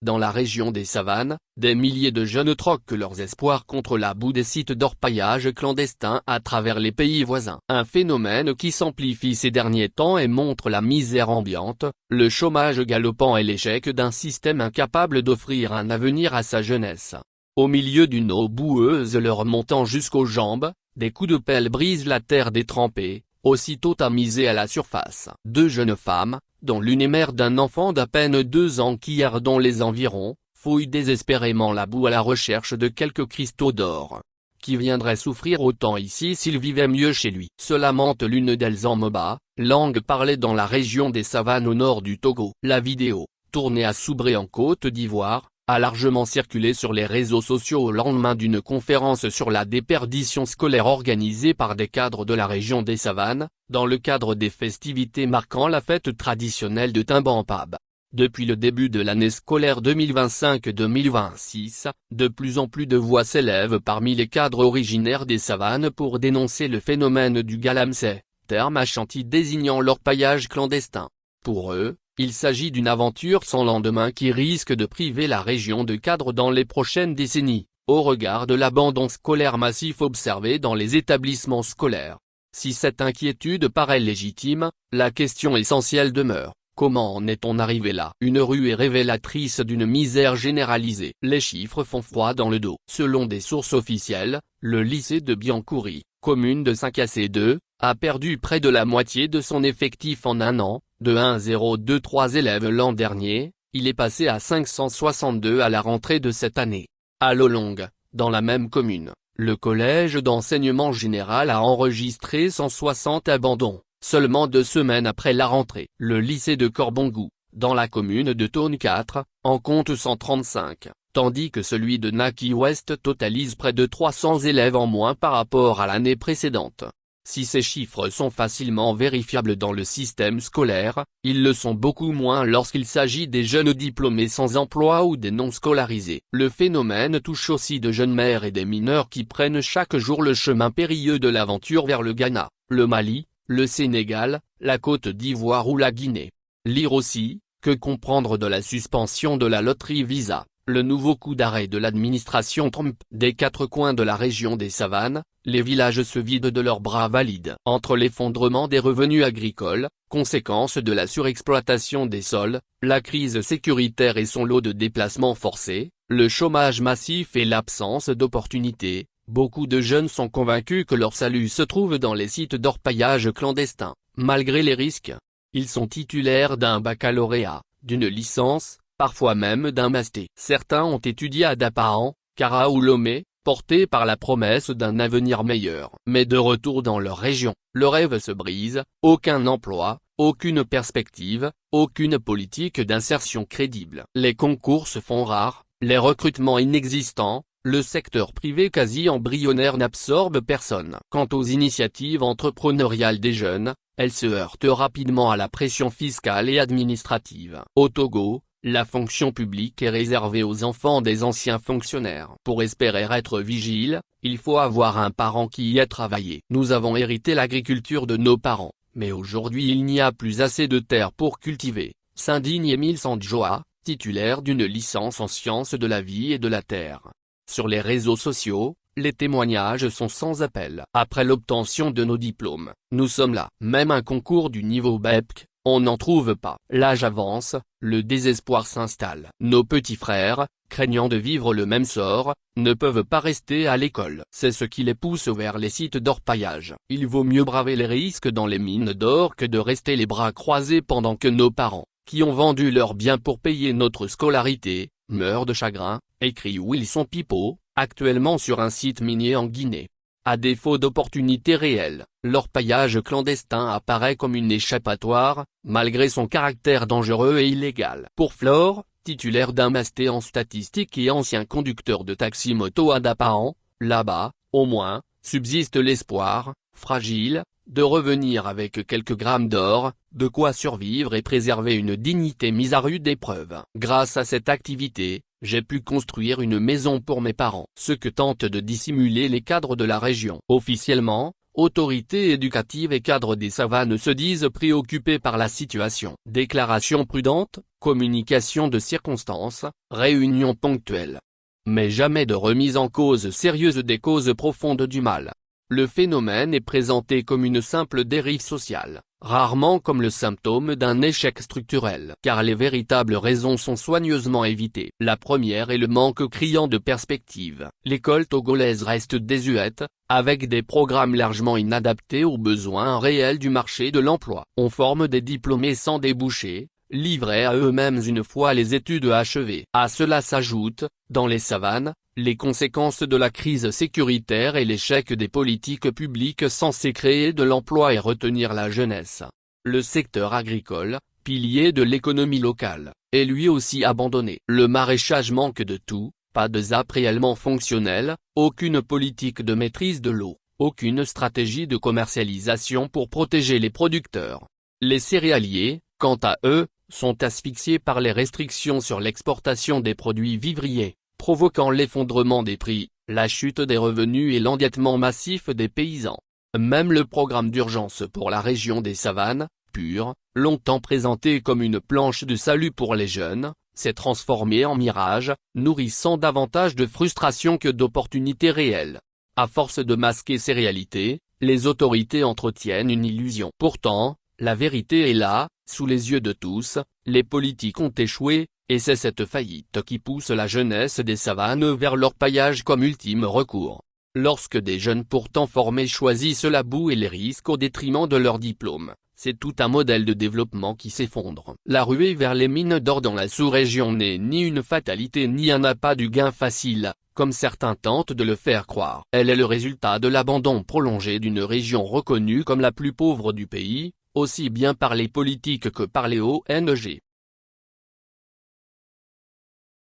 Dans la région des Savanes, des milliers de jeunes troquent leurs espoirs contre la boue des sites d'orpaillage clandestins à travers les pays voisins. Un phénomène qui s'amplifie ces derniers temps et montre la misère ambiante, le chômage galopant et l'échec d'un système incapable d'offrir un avenir à sa jeunesse. Au milieu d'une eau boueuse leur montant jusqu'aux jambes, des coups de pelle brisent la terre détrempée, aussitôt tamisée à la surface. Deux jeunes femmes, dont l'une est mère d'un enfant d'à peine 2 ans qui erre dans les environs, fouillent désespérément la boue à la recherche de quelques cristaux d'or. Qui viendrait souffrir autant ici s'il vivait mieux chez lui? Se lamente l'une d'elles en Moba, langue parlée dans la région des Savanes au nord du Togo. La vidéo, tournée à Soubré en Côte d'Ivoire, a largement circulé sur les réseaux sociaux au lendemain d'une conférence sur la déperdition scolaire organisée par des cadres de la région des Savanes, dans le cadre des festivités marquant la fête traditionnelle de Timbampab. Depuis le début de l'année scolaire 2025-2026, de plus en plus de voix s'élèvent parmi les cadres originaires des Savanes pour dénoncer le phénomène du galamsey, terme achanti désignant l'orpaillage clandestin. Pour eux, il s'agit d'une aventure sans lendemain qui risque de priver la région de cadres dans les prochaines décennies, au regard de l'abandon scolaire massif observé dans les établissements scolaires. Si cette inquiétude paraît légitime, la question essentielle demeure: comment en est-on arrivé là? Une rue est révélatrice d'une misère généralisée. Les chiffres font froid dans le dos. Selon des sources officielles, le lycée de Biancouri, commune de Saint-Cassé-2, a perdu près de la moitié de son effectif en un an. De 1023 élèves l'an dernier, il est passé à 562 à la rentrée de cette année. À Lolong, dans la même commune, le collège d'enseignement général a enregistré 160 abandons, seulement 2 semaines après la rentrée. Le lycée de Corbongou, dans la commune de Tone 4, en compte 135, tandis que celui de Naki Ouest totalise près de 300 élèves en moins par rapport à l'année précédente. Si ces chiffres sont facilement vérifiables dans le système scolaire, ils le sont beaucoup moins lorsqu'il s'agit des jeunes diplômés sans emploi ou des non scolarisés. Le phénomène touche aussi de jeunes mères et des mineurs qui prennent chaque jour le chemin périlleux de l'aventure vers le Ghana, le Mali, le Sénégal, la Côte d'Ivoire ou la Guinée. Lire aussi, que comprendre de la suspension de la loterie Visa? Le nouveau coup d'arrêt de l'administration Trump. Des 4 coins de la région des Savanes, les villages se vident de leurs bras valides. Entre l'effondrement des revenus agricoles, conséquence de la surexploitation des sols, la crise sécuritaire et son lot de déplacements forcés, le chômage massif et l'absence d'opportunités, beaucoup de jeunes sont convaincus que leur salut se trouve dans les sites d'orpaillage clandestins. Malgré les risques, ils sont titulaires d'un baccalauréat, d'une licence, parfois même d'un master. Certains ont étudié à Daparan, Kara ou Lomé, portés par la promesse d'un avenir meilleur. Mais de retour dans leur région, le rêve se brise, aucun emploi, aucune perspective, aucune politique d'insertion crédible. Les concours se font rares, les recrutements inexistants, le secteur privé quasi embryonnaire n'absorbe personne. Quant aux initiatives entrepreneuriales des jeunes, elles se heurtent rapidement à la pression fiscale et administrative. Au Togo, la fonction publique est réservée aux enfants des anciens fonctionnaires. Pour espérer être vigile, il faut avoir un parent qui y a travaillé. Nous avons hérité l'agriculture de nos parents, mais aujourd'hui il n'y a plus assez de terre pour cultiver, s'indigne Émile Sandjoa, titulaire d'une licence en sciences de la vie et de la terre. Sur les réseaux sociaux, les témoignages sont sans appel. Après l'obtention de nos diplômes, nous sommes là. Même un concours du niveau BEPC, on n'en trouve pas. L'âge avance, le désespoir s'installe. Nos petits frères, craignant de vivre le même sort, ne peuvent pas rester à l'école. C'est ce qui les pousse vers les sites d'orpaillage. Il vaut mieux braver les risques dans les mines d'or que de rester les bras croisés pendant que nos parents, qui ont vendu leurs biens pour payer notre scolarité, meurent de chagrin, écrit Wilson Pipo, actuellement sur un site minier en Guinée. À défaut d'opportunités réelles, l'orpaillage clandestin apparaît comme une échappatoire, malgré son caractère dangereux et illégal. Pour Flore, titulaire d'un master en statistique et ancien conducteur de taxi-moto à Daparan, là-bas, au moins, subsiste l'espoir, fragile, de revenir avec quelques grammes d'or, de quoi survivre et préserver une dignité mise à rude épreuve. Grâce à cette activité, j'ai pu construire une maison pour mes parents. Ce que tentent de dissimuler les cadres de la région. Officiellement, Autorités éducatives et cadres des savanes se disent préoccupés par la situation. Déclarations prudentes, communication de circonstances, réunions ponctuelles. Mais jamais de remise en cause sérieuse des causes profondes du mal. Le phénomène est présenté comme une simple dérive sociale, rarement comme le symptôme d'un échec structurel. Car les véritables raisons sont soigneusement évitées. La première est le manque criant de perspective. L'école togolaise reste désuète, avec des programmes largement inadaptés aux besoins réels du marché de l'emploi. On forme des diplômés sans débouchés, livrés à eux-mêmes une fois les études achevées. À cela s'ajoutent, dans les savanes, les conséquences de la crise sécuritaire et l'échec des politiques publiques censées créer de l'emploi et retenir la jeunesse. Le secteur agricole, pilier de l'économie locale, est lui aussi abandonné. Le maraîchage manque de tout, pas de ZAP réellement fonctionnel, aucune politique de maîtrise de l'eau, aucune stratégie de commercialisation pour protéger les producteurs. Les céréaliers, quant à eux, sont asphyxiés par les restrictions sur l'exportation des produits vivriers, provoquant l'effondrement des prix, la chute des revenus et l'endettement massif des paysans. Même le programme d'urgence pour la région des savanes, PUR, longtemps présenté comme une planche de salut pour les jeunes, s'est transformé en mirage, nourrissant davantage de frustration que d'opportunités réelles. À force de masquer ces réalités, les autorités entretiennent une illusion. Pourtant, la vérité est là, sous les yeux de tous, les politiques ont échoué, et c'est cette faillite qui pousse la jeunesse des savanes vers l'orpaillage comme ultime recours. Lorsque des jeunes pourtant formés choisissent la boue et les risques au détriment de leur diplôme, c'est tout un modèle de développement qui s'effondre. La ruée vers les mines d'or dans la sous-région n'est ni une fatalité ni un appât du gain facile, comme certains tentent de le faire croire. Elle est le résultat de l'abandon prolongé d'une région reconnue comme la plus pauvre du pays, aussi bien par les politiques que par les ONG.